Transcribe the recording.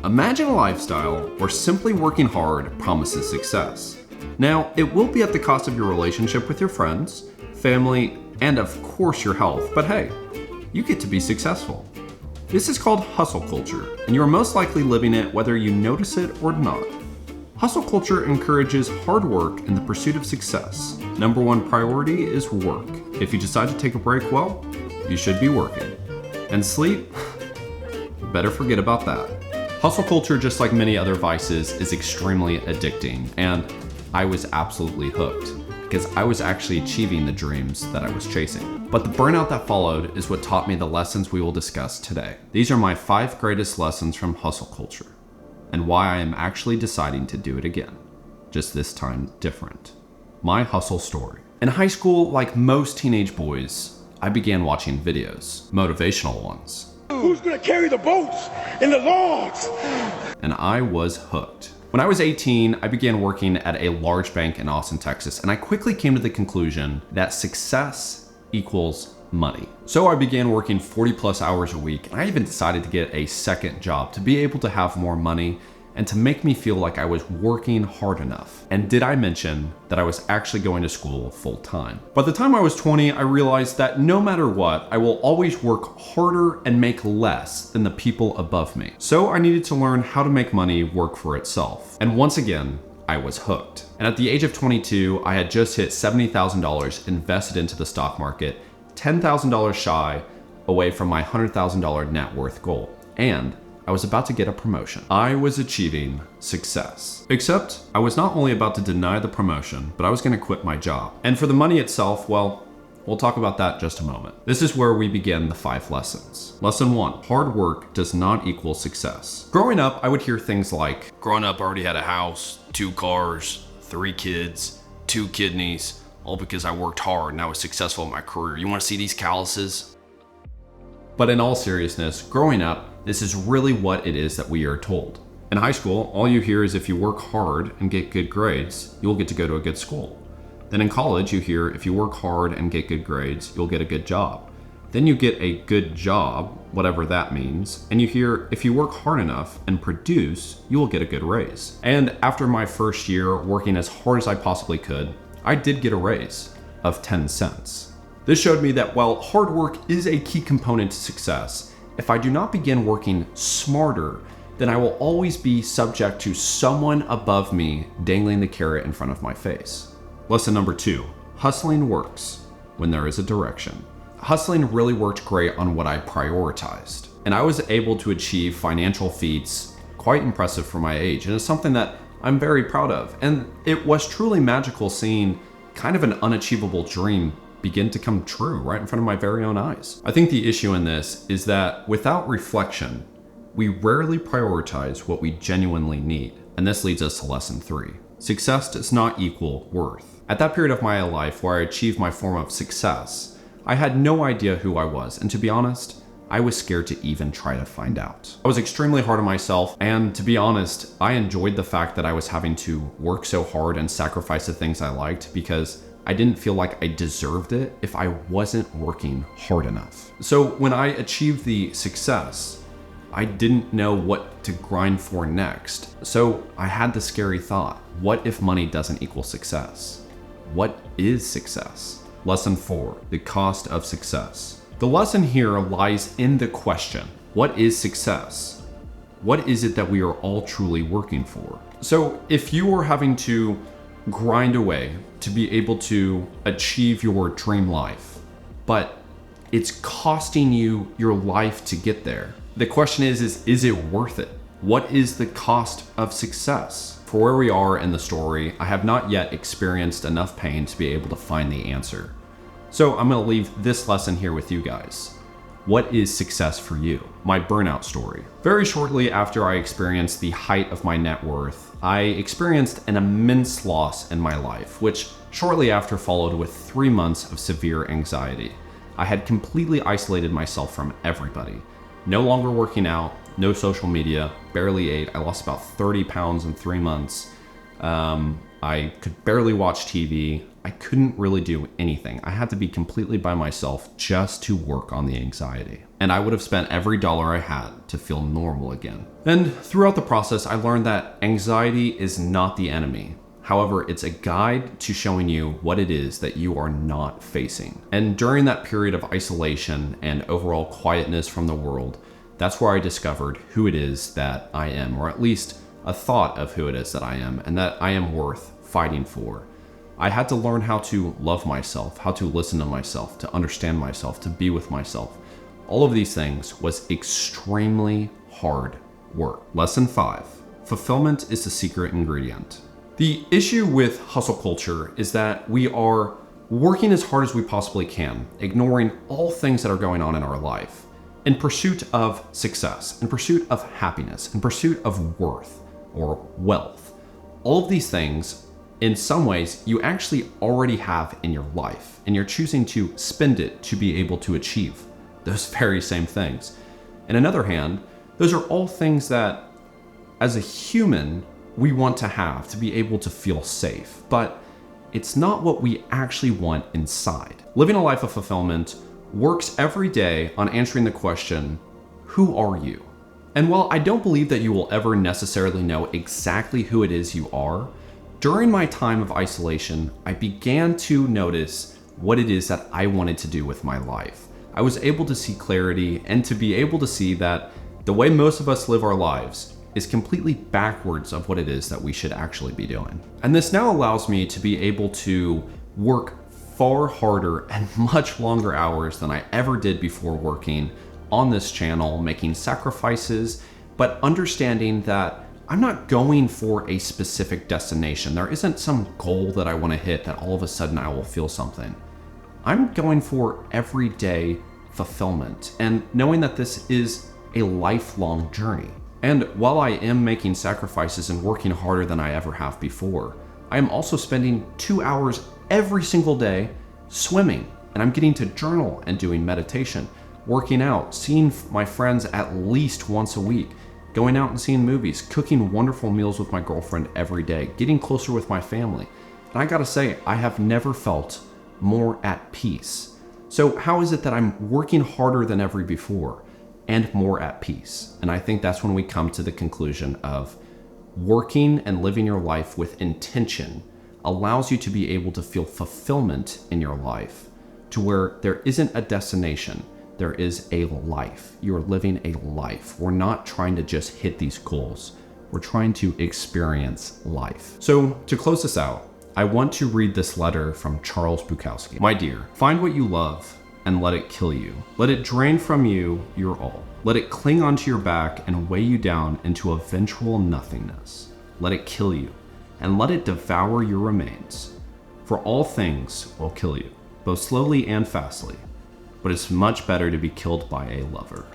Imagine a lifestyle where simply working hard promises success. Now, it will be at the cost of your relationship with your friends, family, and of course your health, but hey, you get to be successful. This is called hustle culture, and you are most likely living it whether you notice it or not. Hustle culture encourages hard work in the pursuit of success. Number one priority is work. If you decide to take a break, well, you should be working. And sleep? Better forget about that. Hustle culture, just like many other vices, is extremely addicting, and I was absolutely hooked because I was actually achieving the dreams that I was chasing. But the burnout that followed is what taught me the lessons we will discuss today. These are my 5 greatest lessons from hustle culture and why I am actually deciding to do it again, just this time different. My hustle story. In high school, like most teenage boys, I began watching videos, motivational ones. Who's gonna carry the boats and the logs? And I was hooked. When I was 18, I began working at a large bank in Austin, Texas, and I quickly came to the conclusion that success equals money. So I began working 40 plus hours a week, and I even decided to get a second job to be able to have more money and to make me feel like I was working hard enough. And did I mention that I was actually going to school full time? By the time I was 20, I realized that no matter what, I will always work harder and make less than the people above me. So I needed to learn how to make money work for itself. And once again, I was hooked. And at the age of 22, I had just hit $70,000 invested into the stock market, $10,000 shy away from my $100,000 net worth goal. And I was about to get a promotion. I was achieving success. Except I was not only about to deny the promotion, but I was going to quit my job. And for the money itself, well, we'll talk about that in just a moment. This is where we begin the 5 lessons. Lesson 1, hard work does not equal success. Growing up, I would hear things like, growing up, I already had a house, 2 cars, 3 kids, 2 kidneys, all because I worked hard and I was successful in my career. You want to see these calluses? But in all seriousness, growing up, this is really what it is that we are told. In high school, all you hear is if you work hard and get good grades, you'll get to go to a good school. Then in college, you hear if you work hard and get good grades, you'll get a good job. Then you get a good job, whatever that means, and you hear if you work hard enough and produce, you will get a good raise. And after my first year working as hard as I possibly could, I did get a raise of 10 cents. This showed me that while hard work is a key component to success, if I do not begin working smarter, then I will always be subject to someone above me dangling the carrot in front of my face. Lesson number 2, hustling works when there is a direction. Hustling really worked great on what I prioritized, and I was able to achieve financial feats quite impressive for my age, and it's something that I'm very proud of. And it was truly magical seeing kind of an unachievable dream begin to come true right in front of my very own eyes. I think the issue in this is that without reflection, we rarely prioritize what we genuinely need. And this leads us to lesson 3. Success does not equal worth. At that period of my life where I achieved my form of success, I had no idea who I was. And to be honest, I was scared to even try to find out. I was extremely hard on myself. And to be honest, I enjoyed the fact that I was having to work so hard and sacrifice the things I liked because I didn't feel like I deserved it if I wasn't working hard enough. So when I achieved the success, I didn't know what to grind for next. So I had the scary thought, what if money doesn't equal success? What is success? Lesson 4, the cost of success. The lesson here lies in the question, what is success? What is it that we are all truly working for? So if you are having to grind away to be able to achieve your dream life, but it's costing you your life to get there. The question is it worth it? What is the cost of success? For where we are in the story, I have not yet experienced enough pain to be able to find the answer. So I'm gonna leave this lesson here with you guys. What is success for you? My burnout story. Very shortly after I experienced the height of my net worth, I experienced an immense loss in my life, which shortly after followed with 3 months of severe anxiety. I had completely isolated myself from everybody. No longer working out, no social media, barely ate. I lost about 30 pounds in 3 months. I could barely watch TV. I couldn't really do anything. I had to be completely by myself just to work on the anxiety. And I would have spent every dollar I had to feel normal again. And throughout the process, I learned that anxiety is not the enemy. However, it's a guide to showing you what it is that you are not facing. And during that period of isolation and overall quietness from the world, that's where I discovered who it is that I am, or at least a thought of who it is that I am, and that I am worth fighting for. I had to learn how to love myself, how to listen to myself, to understand myself, to be with myself. All of these things was extremely hard work. Lesson 5, fulfillment is the secret ingredient. The issue with hustle culture is that we are working as hard as we possibly can, ignoring all things that are going on in our life, in pursuit of success, in pursuit of happiness, in pursuit of worth or wealth. All of these things, in some ways, you actually already have in your life, and you're choosing to spend it to be able to achieve those very same things. On another hand, those are all things that, as a human, we want to have to be able to feel safe, but it's not what we actually want inside. Living a life of fulfillment works every day on answering the question, who are you? And while I don't believe that you will ever necessarily know exactly who it is you are, during my time of isolation, I began to notice what it is that I wanted to do with my life. I was able to see clarity and to be able to see that the way most of us live our lives is completely backwards of what it is that we should actually be doing. And this now allows me to be able to work far harder and much longer hours than I ever did before working on this channel, making sacrifices, but understanding that I'm not going for a specific destination. There isn't some goal that I want to hit that all of a sudden I will feel something. I'm going for everyday fulfillment and knowing that this is a lifelong journey. And while I am making sacrifices and working harder than I ever have before, I am also spending 2 hours every single day swimming, and I'm getting to journal and doing meditation, working out, seeing my friends at least once a week, going out and seeing movies, cooking wonderful meals with my girlfriend every day, getting closer with my family. And I gotta say, I have never felt more at peace. So how is it that I'm working harder than ever before and more at peace? And I think that's when we come to the conclusion of working and living your life with intention allows you to be able to feel fulfillment in your life, to where there isn't a destination, there is a life. You're living a life. We're not trying to just hit these goals. We're trying to experience life. So to close this out, I want to read this letter from Charles Bukowski. My dear, find what you love and let it kill you. Let it drain from you your all. Let it cling onto your back and weigh you down into eventual nothingness. Let it kill you and let it devour your remains. For all things will kill you, both slowly and fastly, but it's much better to be killed by a lover.